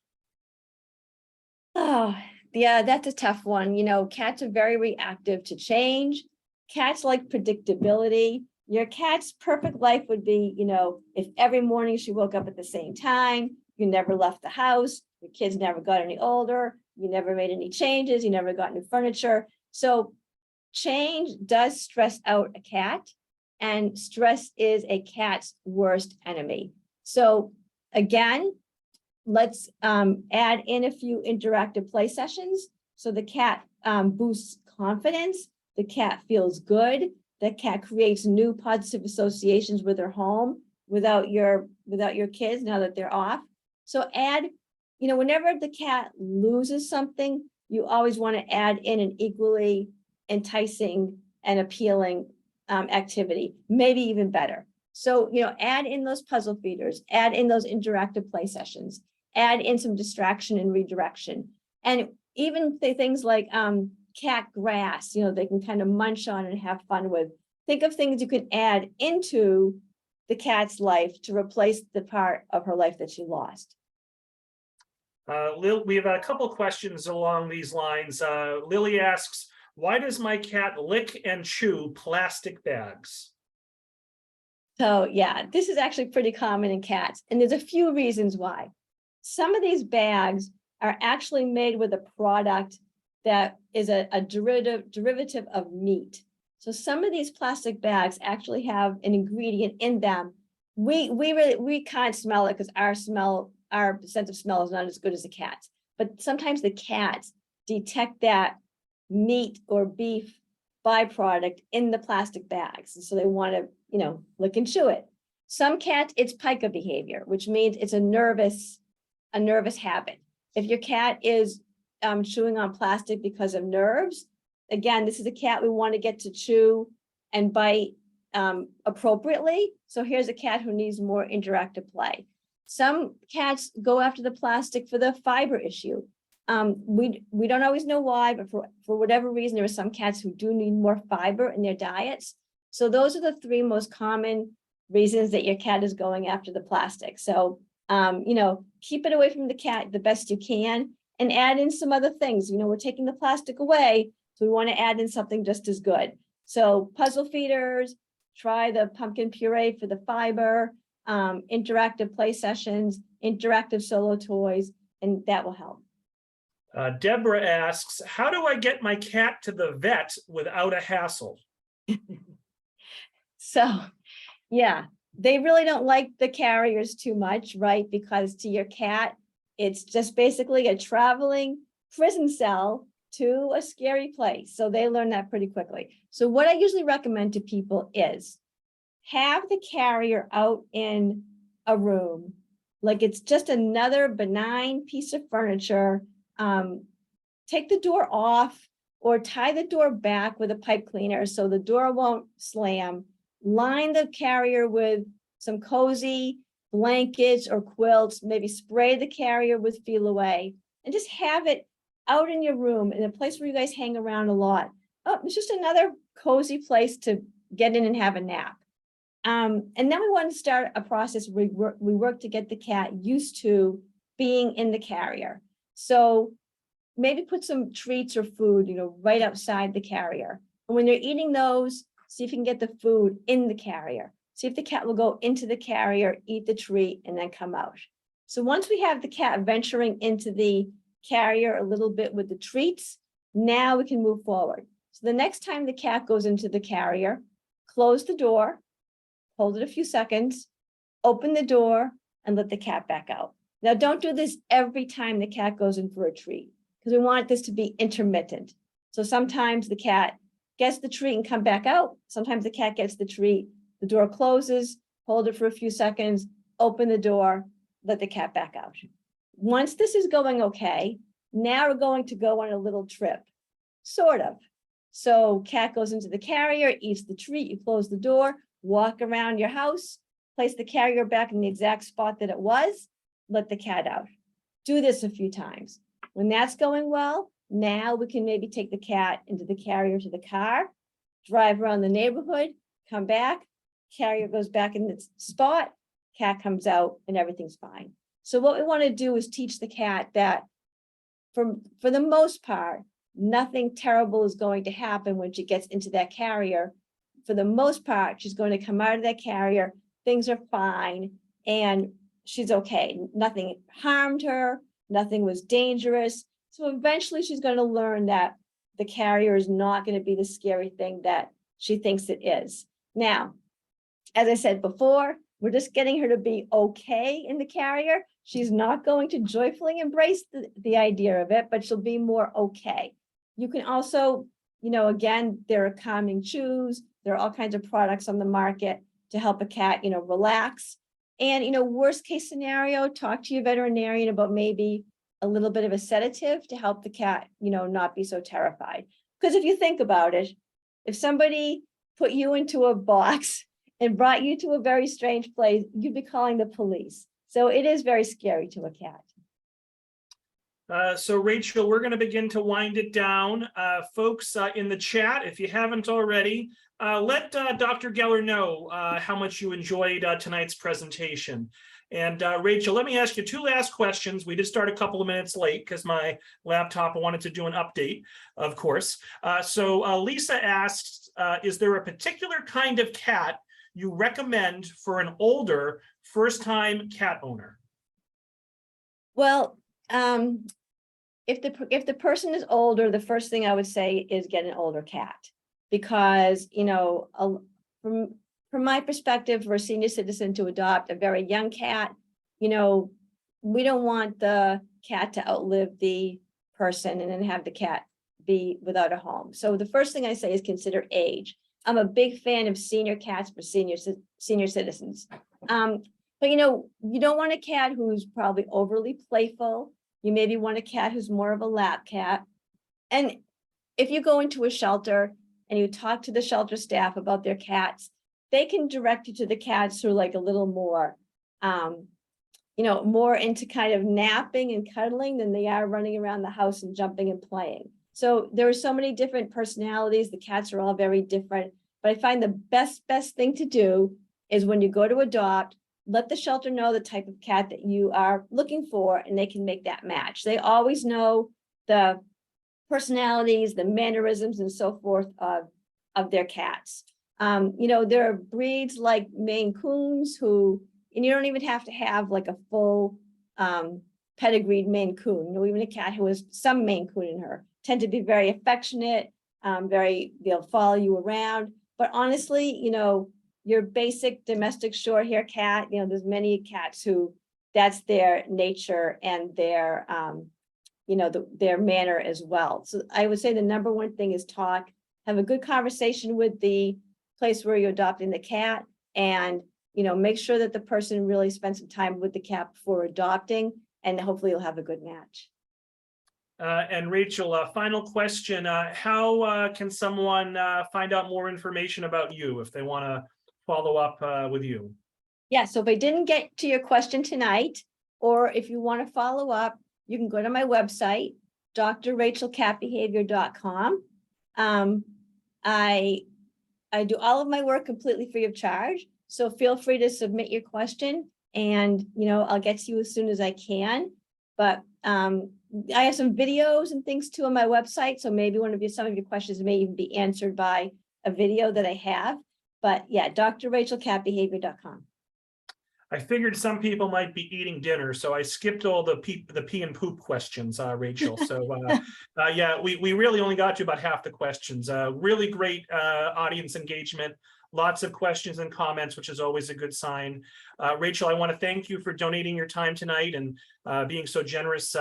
Oh, yeah, that's a tough one. You know, cats are very reactive to change. Cats like predictability. Your cat's perfect life would be, you know, if every morning she woke up at the same time, you never left the house, your kids never got any older, you never made any changes, you never got new furniture. So change does stress out a cat, and stress is a cat's worst enemy. So again, let's add in a few interactive play sessions so the cat boosts confidence, the cat feels good, the cat creates new positive associations with her home without your kids now that they're off. So add, you know, whenever the cat loses something, you always want to add in an equally enticing and appealing activity, maybe even better. So, you know, add in those puzzle feeders, add in those interactive play sessions, add in some distraction and redirection. And even things like cat grass, you know, they can kind of munch on and have fun with. Think of things you can add into the cat's life to replace the part of her life that she lost. We have a couple questions along these lines. Lily asks, why does my cat lick and chew plastic bags? So yeah, this is actually pretty common in cats, and there's a few reasons why. Some of these bags are actually made with a product that is a derivative of meat. So some of these plastic bags actually have an ingredient in them. We can't smell it because our sense of smell is not as good as the cat's. But sometimes the cats detect that meat or beef byproduct in the plastic bags. And so they want to, you know, lick and chew it. Some cats, it's pica behavior, which means it's a nervous habit. If your cat is chewing on plastic because of nerves, again, this is a cat we want to get to chew and bite appropriately. So here's a cat who needs more interactive play. Some cats go after the plastic for the fiber issue. We don't always know why, but for whatever reason, there are some cats who do need more fiber in their diets. So those are the three most common reasons that your cat is going after the plastic. So, you know, keep it away from the cat the best you can and add in some other things. You know, we're taking the plastic away, so we want to add in something just as good. So puzzle feeders, try the pumpkin puree for the fiber, interactive play sessions, interactive solo toys, and that will help. Deborah asks, how do I get my cat to the vet without a hassle? So, yeah, they really don't like the carriers too much, right? Because to your cat, it's just basically a traveling prison cell to a scary place. So they learn that pretty quickly. So what I usually recommend to people is have the carrier out in a room, like it's just another benign piece of furniture. Take the door off or tie the door back with a pipe cleaner so the door won't slam. Line the carrier with some cozy blankets or quilts, maybe spray the carrier with Feel Away, and just have it out in your room in a place where you guys hang around a lot. Oh, it's just another cozy place to get in and have a nap. And then we want to start a process where we work to get the cat used to being in the carrier. So maybe put some treats or food, you know, right outside the carrier. And when they're eating those, see if you can get the food in the carrier. See if the cat will go into the carrier, eat the treat, and then come out. So once we have the cat venturing into the carrier a little bit with the treats, now we can move forward. So the next time the cat goes into the carrier, close the door, hold it a few seconds, open the door, and let the cat back out. Now, don't do this every time the cat goes in for a treat, because we want this to be intermittent. So sometimes the cat gets the treat and come back out. Sometimes the cat gets the treat, the door closes, hold it for a few seconds, open the door, let the cat back out. Once this is going okay, now we're going to go on a little trip, sort of. So cat goes into the carrier, eats the treat, you close the door, walk around your house, place the carrier back in the exact spot that it was, let the cat out. Do this a few times. When that's going well, now we can maybe take the cat into the carrier to the car, drive around the neighborhood, come back, carrier goes back in its spot, cat comes out, and everything's fine. So what we want to do is teach the cat that for the most part, nothing terrible is going to happen when she gets into that carrier. For the most part, she's going to come out of that carrier, things are fine, and she's okay. Nothing harmed her, nothing was dangerous. So eventually she's going to learn that the carrier is not going to be the scary thing that she thinks it is. Now, as I said before, we're just getting her to be okay in the carrier. She's not going to joyfully embrace the idea of it, but she'll be more okay. You can also, again, there are calming chews. There are all kinds of products on the market to help a cat, relax. And, worst case scenario, talk to your veterinarian about maybe a little bit of a sedative to help the cat, not be so terrified. Because if you think about it, if somebody put you into a box and brought you to a very strange place, you'd be calling the police. So it is very scary to a cat. So Rachel, we're going to begin to wind it down. Folks in the chat, if you haven't already, let Dr. Geller know how much you enjoyed tonight's presentation. And Rachel, let me ask you two last questions. We did start a couple of minutes late because my laptop wanted to do an update, of course. So Lisa asks, is there a particular kind of cat you recommend for an older first-time cat owner? Well, if the person is older, the first thing I would say is get an older cat, because from my perspective, for a senior citizen to adopt a very young cat, we don't want the cat to outlive the person and then have the cat be without a home. So the first thing I say is consider age. I'm a big fan of senior cats for senior citizens. But you don't want a cat who's probably overly playful. You maybe want a cat who's more of a lap cat. And if you go into a shelter and you talk to the shelter staff about their cats, they can direct you to the cats who are like a little more, more into kind of napping and cuddling than they are running around the house and jumping and playing. So there are so many different personalities. The cats are all very different. But I find the best thing to do is when you go to adopt, let the shelter know the type of cat that you are looking for, and they can make that match. They always know the personalities, the mannerisms, and so forth of their cats. There are breeds like Maine Coons and you don't even have to have like a full pedigreed Maine Coon. Even a cat who has some Maine Coon in her tend to be very affectionate, they'll follow you around. But honestly, your basic domestic short hair cat, there's many cats who that's their nature and their, their manner as well. So I would say the number one thing is talk, have a good conversation with the place where you're adopting the cat, and, make sure that the person really spends some time with the cat before adopting, and hopefully you'll have a good match. And Rachel, final question, how can someone find out more information about you if they want to follow up with you? Yeah, so if I didn't get to your question tonight, or if you want to follow up, you can go to my website, drrachelcatbehavior.com. I do all of my work completely free of charge, so feel free to submit your question, and I'll get to you as soon as I can. But I have some videos and things too on my website, so maybe some of your questions may even be answered by a video that I have. But yeah, drrachelcatbehavior.com. I figured some people might be eating dinner, so I skipped all the pee and poop questions, Rachel. So yeah, we really only got to about half the questions. Really great audience engagement. Lots of questions and comments, which is always a good sign. Rachel, I want to thank you for donating your time tonight and being so generous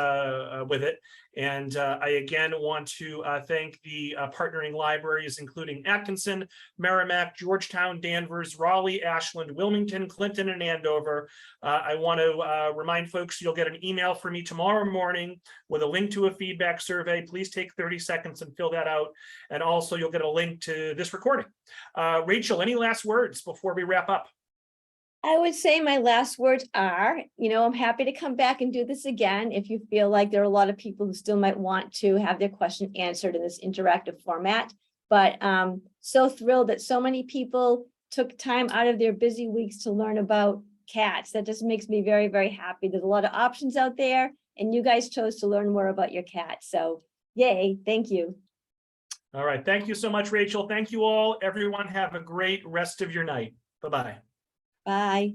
with it. And I again want to thank the partnering libraries, including Atkinson, Merrimack, Georgetown, Danvers, Raleigh, Ashland, Wilmington, Clinton, and Andover. I want to remind folks you'll get an email from me tomorrow morning with a link to a feedback survey. Please take 30 seconds and fill that out. And also you'll get a link to this recording. Rachel, any last words before we wrap up? I would say my last words are, I'm happy to come back and do this again if you feel like there are a lot of people who still might want to have their question answered in this interactive format. But so thrilled that so many people took time out of their busy weeks to learn about cats. That just makes me very, very happy. There's a lot of options out there, and you guys chose to learn more about your cat. So yay, thank you. All right. Thank you so much, Rachel. Thank you all. Everyone have a great rest of your night. Bye-bye. Bye.